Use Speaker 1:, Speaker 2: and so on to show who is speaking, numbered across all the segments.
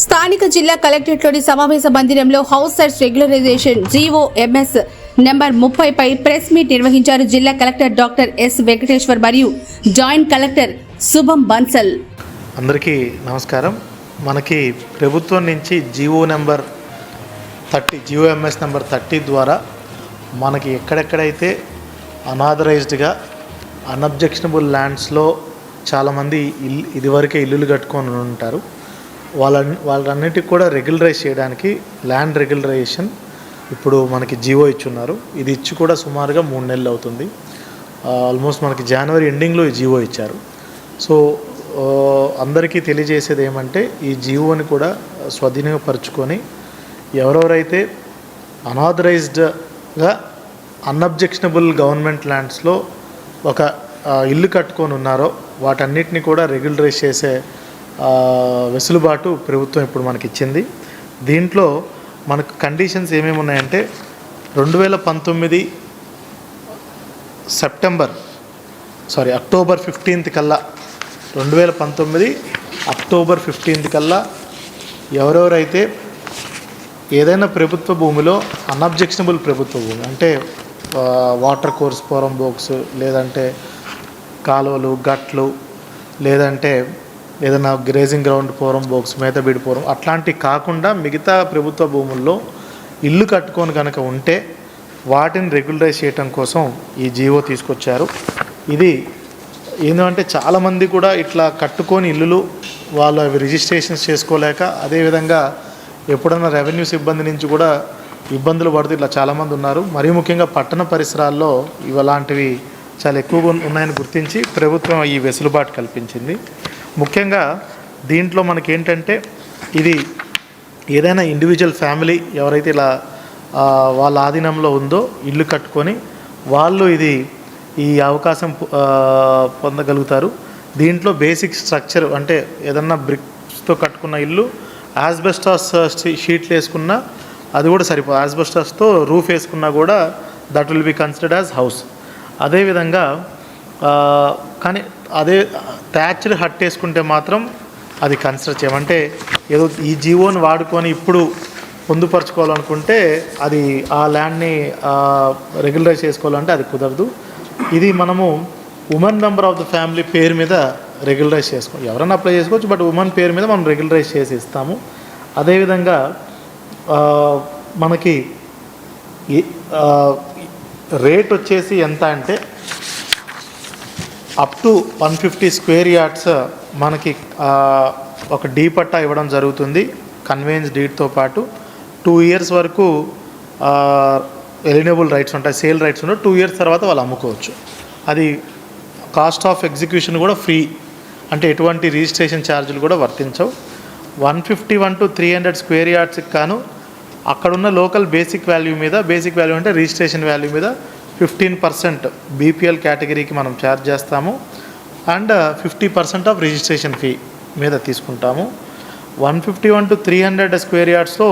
Speaker 1: స్థానిక జిల్లా కలెక్టరేట్లోని సమావేశ మందిరంలో house sites regularisation GOMS number 30 పై ప్రెస్ మీట్ నిర్వహించారు. జిల్లా కలెక్టర్ డాక్టర్ ఎస్ వెంకటేశ్వర్ మరియు జాయింట్ కలెక్టర్ శుభం బన్సల్.
Speaker 2: అందరికీ నమస్కారం. మనకి ప్రభుత్వం నుంచి జీఓఎంఎస్ నెంబర్ 30 ద్వారా మనకి ఎక్కడెక్కడైతే అనాథరైజ్డ్గా అన్అబ్జెక్షనబుల్ ల్యాండ్స్లో చాలామంది ఇదివరకే ఇల్లులు కట్టుకొని ఉంటారు. వాళ్ళన్నిటికి కూడా రెగ్యులరైజ్ చేయడానికి ల్యాండ్ రెగ్యులరైజేషన్ ఇప్పుడు మనకి జీవో ఇచ్చున్నారు. ఇది ఇచ్చి కూడా సుమారుగా 3 నెలలు అవుతుంది. ఆల్మోస్ట్ మనకి జనవరి ఎండింగ్లో ఈ జీవో ఇచ్చారు. సో అందరికీ తెలియజేసేది ఏమంటే ఈ జీవోని కూడా స్వాధీనపరుచుకొని ఎవరెవరైతే అనాథరైజ్డ్గా అన్అబ్జెక్షనబుల్ గవర్నమెంట్ ల్యాండ్స్లో ఒక ఇల్లు కట్టుకొని ఉన్నారో వాటన్నిటిని కూడా రెగ్యులరైజ్ చేసే వెసులుబాటు ప్రభుత్వం ఇప్పుడు మనకి ఇచ్చింది. దీంట్లో మనకు కండిషన్స్ ఏమేమి ఉన్నాయంటే 2019 అక్టోబర్ 15 కల్లా 2019 అక్టోబర్ 15 కల్లా ఎవరెవరైతే ఏదైనా ప్రభుత్వ భూమిలో అన్అబ్జెక్షనబుల్ ప్రభుత్వ భూమి అంటే వాటర్ కోర్స్ పోరం బోక్స్ లేదంటే కాలువలు గట్లు లేదంటే ఏదైనా గ్రేజింగ్ గ్రౌండ్ పోరం బోక్స్ మేతబీడి పోరం అట్లాంటివి కాకుండా మిగతా ప్రభుత్వ భూముల్లో ఇల్లు కట్టుకొని కనుక ఉంటే వాటిని రెగ్యులరైజ్ చేయడం కోసం ఈ జీవో తీసుకొచ్చారు. ఇది ఏంటంటే చాలామంది కూడా ఇట్లా కట్టుకొని ఇల్లులు వాళ్ళు అవి రిజిస్ట్రేషన్స్ చేసుకోలేక అదేవిధంగా ఎప్పుడన్నా రెవెన్యూ సిబ్బంది నుంచి కూడా ఇబ్బందులు పడుతూ ఇట్లా చాలామంది ఉన్నారు. మరీ ముఖ్యంగా పట్టణ పరిసరాల్లో ఇలాంటివి చాలా ఎక్కువగా ఉన్నాయని గుర్తించి ప్రభుత్వం ఈ వెసులుబాటు కల్పించింది. ముఖ్యంగా దీంట్లో మనకేంటంటే ఇది ఏదైనా ఇండివిజువల్ ఫ్యామిలీ ఎవరైతే ఇలా వాళ్ళ ఆధీనంలో ఉందో ఇల్లు కట్టుకొని వాళ్ళు ఈ అవకాశం పొందగలుగుతారు. దీంట్లో బేసిక్ స్ట్రక్చర్ అంటే ఏదన్నా బ్రిక్స్తో కట్టుకున్న ఇల్లు యాస్బెస్టాస్ షీట్లు వేసుకున్నా అది కూడా సరిపోదు. యాస్బెస్టాస్తో రూఫ్ వేసుకున్నా కూడా that will be considered as house. అదేవిధంగా కానీ అదే థ్యాచ్డ్ హట్ వేసుకుంటే మాత్రం అది కన్సిడర్ చేయమంటే ఏదో ఈ జీవోని వాడుకొని ఇప్పుడు పొందుపరచుకోవాలనుకుంటే అది ఆ ల్యాండ్ని రెగ్యులరైజ్ చేసుకోవాలంటే అది కుదరదు. ఇది మనము women member of the family పేరు మీద రెగ్యులరైజ్ చేసుకోవాలి. ఎవరైనా అప్లై చేసుకోవచ్చు, బట్ ఉమెన్ పేరు మీద మనం రెగ్యులరైజ్ చేసి ఇస్తాము. అదేవిధంగా మనకి రేట్ వచ్చేసి ఎంత అంటే అప్ టు 150 స్క్వేర్ యార్డ్స్ మనకి ఒక డీ పట్టా ఇవ్వడం జరుగుతుంది. కన్వేయన్స్ డీడ్తో పాటు 2 years వరకు ఎలిజిబుల్ రైట్స్ ఉంటాయి, సేల్ రైట్స్ ఉంటాయి. 2 years తర్వాత వాళ్ళు అమ్ముకోవచ్చు. అది కాస్ట్ ఆఫ్ ఎగ్జిక్యూషన్ కూడా ఫ్రీ, అంటే ఎటువంటి రిజిస్ట్రేషన్ ఛార్జీలు కూడా వర్తించవు. 151 to 300 స్క్వేర్ యార్డ్స్కి కాను అక్కడున్న లోకల్ బేసిక్ వాల్యూ మీద, బేసిక్ వాల్యూ అంటే రిజిస్ట్రేషన్ వాల్యూ మీద 15% బీపీఎల్ కేటగిరీకి మనం ఛార్జ్ చేస్తాము అండ్ 50% ఆఫ్ రిజిస్ట్రేషన్ ఫీ మీద తీసుకుంటాము. 151 to 300 స్క్వేర్ యార్డ్స్లో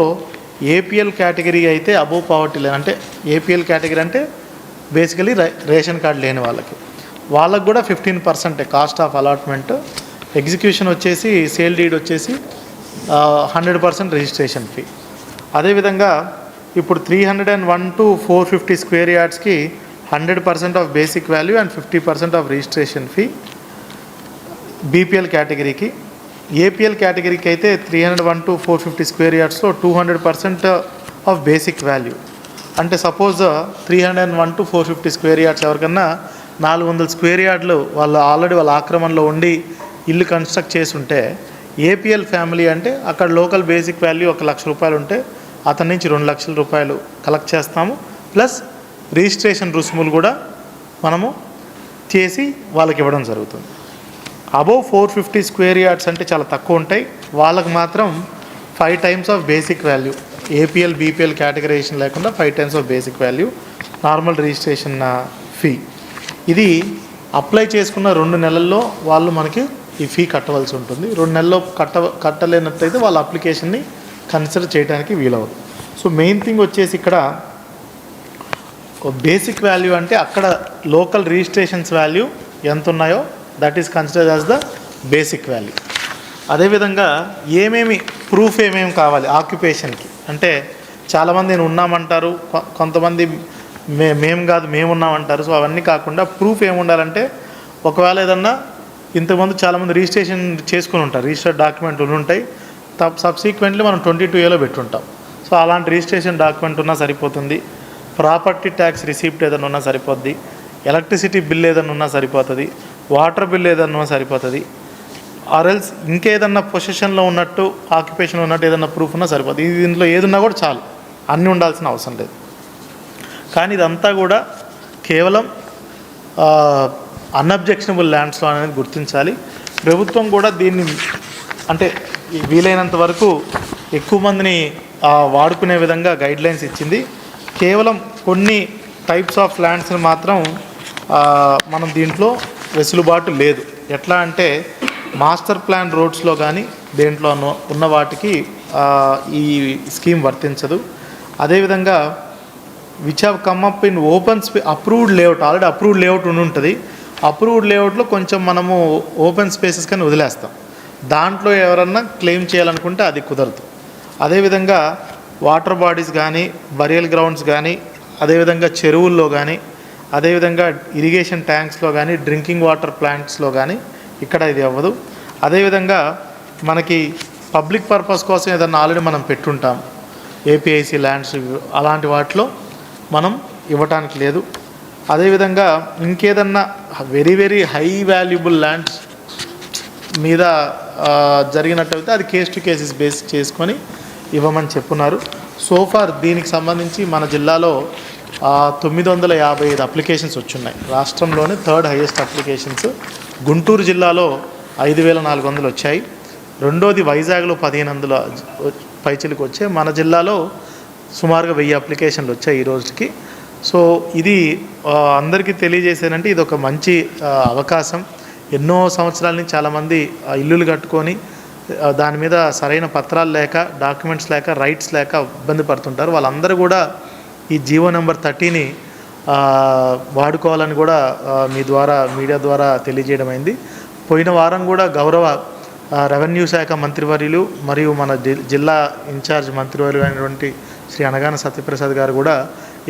Speaker 2: ఏపీఎల్ కేటగిరీ అయితే అబోవ్ పావర్టీ లైన్, అంటే ఏపీఎల్ కేటగిరీ అంటే బేసికలీ రేషన్ కార్డు లేని వాళ్ళకి కూడా 15% కాస్ట్ ఆఫ్ అలాట్మెంట్. ఎగ్జిక్యూషన్ వచ్చేసి సేల్ డీడ్ వచ్చేసి 100% రిజిస్ట్రేషన్ ఫీ. అదేవిధంగా ఇప్పుడు 301 to 450 స్క్వేర్ యార్డ్స్కి 100% of basic value and 50% of registration fee BPL కేటగిరీకి. ఏపీఎల్ కేటగిరీకి అయితే 301 to 450 స్క్వేర్ యార్డ్స్లో 200% ఆఫ్ బేసిక్ వాల్యూ. అంటే సపోజ్ 301 to 450 స్క్వేర్ యార్డ్స్ ఎవరికన్నా 400 స్క్వేర్ యార్డ్లు వాళ్ళు ఆల్రెడీ వాళ్ళ ఆక్రమణలో ఉండి ఇల్లు కన్స్ట్రక్ట్ చేసి ఉంటే ఏపీఎల్ ఫ్యామిలీ అంటే అక్కడ లోకల్ బేసిక్ వాల్యూ 1 లక్ష రూపాయలు ఉంటే అతని నుంచి 2 లక్షల రూపాయలు కలెక్ట్ చేస్తాము. ప్లస్ రిజిస్ట్రేషన్ రుసుములు కూడా మనము చేసి వాళ్ళకి ఇవ్వడం జరుగుతుంది. అబోవ్ 450 స్క్వేర్ యార్డ్స్ అంటే చాలా తక్కువ ఉంటాయి, వాళ్ళకి మాత్రం 5 times of basic value, APL BPL categorisation లేకుండా 5 times of basic value normal registration fee. ఇది అప్లై చేసుకున్న 2 నెలల్లో వాళ్ళు మనకి ఈ ఫీ కట్టవలసి ఉంటుంది. 2 నెలల్లో కట్టలేనట్టయితే వాళ్ళ అప్లికేషన్ని కన్సిడర్ చేయడానికి వీలవదు. సో మెయిన్ థింగ్ వచ్చేసి ఇక్కడ బేసిక్ వాల్యూ అంటే అక్కడ లోకల్ రిజిస్ట్రేషన్స్ వాల్యూ ఎంత ఉన్నాయో that is considered as the basic value. అదేవిధంగా ఏమేమి ప్రూఫ్ ఏమేమి కావాలి ఆక్యుపేషన్కి అంటే చాలామంది నేను ఉన్నామంటారు, కొంతమంది మేము కాదు మేము ఉన్నామంటారు. సో అవన్నీ కాకుండా ప్రూఫ్ ఏముండాలంటే ఒకవేళ ఏదన్నా ఇంతకుముందు చాలామంది రిజిస్ట్రేషన్ చేసుకుని ఉంటారు, రిజిస్టర్డ్ డాక్యుమెంట్లు ఉంటాయి, సబ్సీక్వెంట్లీ మనం 22A పెట్టుంటాం. సో అలాంటి రిజిస్ట్రేషన్ డాక్యుమెంట్ ఉన్నా సరిపోతుంది. ప్రాపర్టీ ట్యాక్స్ రిసీప్ట్ ఏదైనా ఉన్నా సరిపోద్ది, ఎలక్ట్రిసిటీ బిల్ ఏదైనా ఉన్నా సరిపోతుంది, వాటర్ బిల్ ఏదైనా ఉన్నా సరిపోతుంది, ఆర్ఎల్స్ ఇంకేదన్నా పొజిషన్లో ఉన్నట్టు ఆక్యుపేషన్ ఉన్నట్టు ఏదన్నా ప్రూఫ్ ఉన్నా సరిపోతుంది. దీంట్లో ఏదున్నా కూడా చాలు, అన్నీ ఉండాల్సిన అవసరం లేదు. కానీ ఇదంతా కూడా కేవలం అన్అబ్జెక్షనబుల్ ల్యాండ్స్లో అనేది గుర్తించాలి. ప్రభుత్వం కూడా దీన్ని అంటే వీలైనంత వరకు ఎక్కువ మందిని వాడుకునే విధంగా గైడ్లైన్స్ ఇచ్చింది. కేవలం కొన్ని టైప్స్ ఆఫ్ ల్యాండ్స్ని మాత్రం మనం దీంట్లో వెసులుబాటు లేదు. ఎట్లా అంటే మాస్టర్ ప్లాన్ రోడ్స్లో కానీ దేంట్లో ఉన్న వాటికి ఈ స్కీమ్ వర్తించదు. అదేవిధంగా which have come up in open approved layout, already approved layout ఉంటుంది, అప్రూవ్డ్ లేఅవుట్లో కొంచెం మనము ఓపెన్ స్పేసెస్ కానీ వదిలేస్తాం, దాంట్లో ఎవరన్నా క్లెయిమ్ చేయాలనుకుంటే అది కుదరదు. అదేవిధంగా వాటర్ బాడీస్ కానీ, బరియల్ గ్రౌండ్స్ కానీ, అదేవిధంగా చెరువుల్లో కానీ, అదేవిధంగా ఇరిగేషన్ ట్యాంక్స్లో కానీ, డ్రింకింగ్ వాటర్ ప్లాంట్స్లో కానీ ఇక్కడ ఇది అవ్వదు. అదేవిధంగా మనకి పబ్లిక్ పర్పస్ కోసం ఏదన్నా ఆల్రెడీ మనం పెట్టుంటాం, ఏపీఐసి ల్యాండ్స్, అలాంటి వాటిలో మనం ఇవ్వటానికి లేదు. అదేవిధంగా ఇంకేదన్నా very very high valuable lands మీద జరిగినట్టయితే అది కేస్ టు కేసెస్ బేస్ చేసుకొని ఇవ్వమని చెప్పున్నారు. సోఫార్ దీనికి సంబంధించి మన జిల్లాలో 955 అప్లికేషన్స్ వచ్చున్నాయి. రాష్ట్రంలోనే థర్డ్ హైయెస్ట్ అప్లికేషన్స్. గుంటూరు జిల్లాలో 5400 వచ్చాయి. రెండోది వైజాగ్లో 1500 పైచిలకు వచ్చాయి. మన జిల్లాలో సుమారుగా 1000 అప్లికేషన్లు వచ్చాయి ఈ రోజుకి. సో ఇది అందరికీ తెలియజేసేనంటే ఇది ఒక మంచి అవకాశం. ఎన్నో సంవత్సరాల నుంచి చాలామంది ఇల్లులు కట్టుకొని దాని మీద సరైన పత్రాలు లేక, డాక్యుమెంట్స్ లేక, రైట్స్ లేక ఇబ్బంది పడుతుంటారు. వాళ్ళందరూ కూడా ఈ జీవో నెంబర్ 30ని వాడుకోవాలని కూడా మీ ద్వారా మీడియా ద్వారా తెలియజేయడం అయింది. పోయిన వారం కూడా గౌరవ రెవెన్యూ శాఖ మంత్రివర్యులు మరియు మన జిల్లా ఇన్ఛార్జ్ మంత్రివర్యులు అయినటువంటి శ్రీ అనగాన సత్యప్రసాద్ గారు కూడా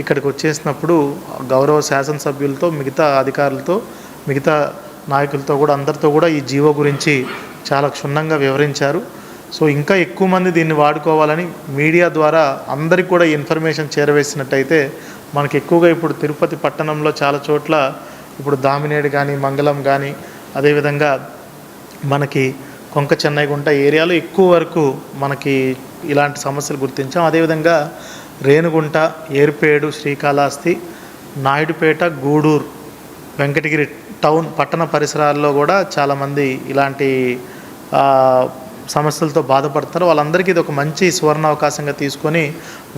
Speaker 2: ఇక్కడికి వచ్చేసినప్పుడు గౌరవ శాసనసభ్యులతో, మిగతా అధికారులతో, మిగతా నాయకులతో కూడా అందరితో కూడా ఈ జీవో గురించి చాలా క్షుణ్ణంగా వివరించారు. సో ఇంకా ఎక్కువ మంది దీన్ని వాడుకోవాలని మీడియా ద్వారా అందరికి కూడా ఇన్ఫర్మేషన్ చేరవేసినట్టయితే మనకి ఎక్కువగా ఇప్పుడు తిరుపతి పట్టణంలో చాలా చోట్ల ఇప్పుడు దామినేడు కానీ, మంగళం కానీ, అదేవిధంగా మనకి కొంక చెన్నైగుంట ఏరియాలో ఎక్కువ వరకు మనకి ఇలాంటి సమస్యలు గుర్తించాం. అదేవిధంగా రేణుగుంట, ఏర్పేడు, శ్రీకాళహస్తి, నాయుడుపేట, గూడూరు, వెంకటగిరి టౌన్ పట్టణ పరిసరాల్లో కూడా చాలామంది ఇలాంటి సమస్యలతో బాధపడతారు. వాళ్ళందరికీ ఇది ఒక మంచి సువర్ణ అవకాశంగా తీసుకొని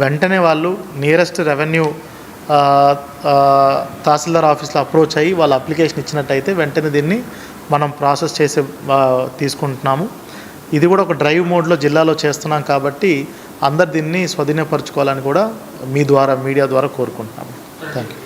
Speaker 2: వెంటనే వాళ్ళు నియరెస్ట్ రెవెన్యూ తహసీల్దార్ ఆఫీస్లో అప్రోచ్ అయ్యి వాళ్ళ అప్లికేషన్ ఇచ్చినట్టయితే వెంటనే దీన్ని మనం ప్రాసెస్ చేసే తీసుకుంటున్నాము. ఇది కూడా ఒక డ్రైవ్ మోడ్లో జిల్లాలో చేస్తున్నాం కాబట్టి అందరు దీన్ని స్వాధీనపరచుకోవాలని కూడా మీ ద్వారా మీడియా ద్వారా కోరుకుంటున్నాము. Thank you.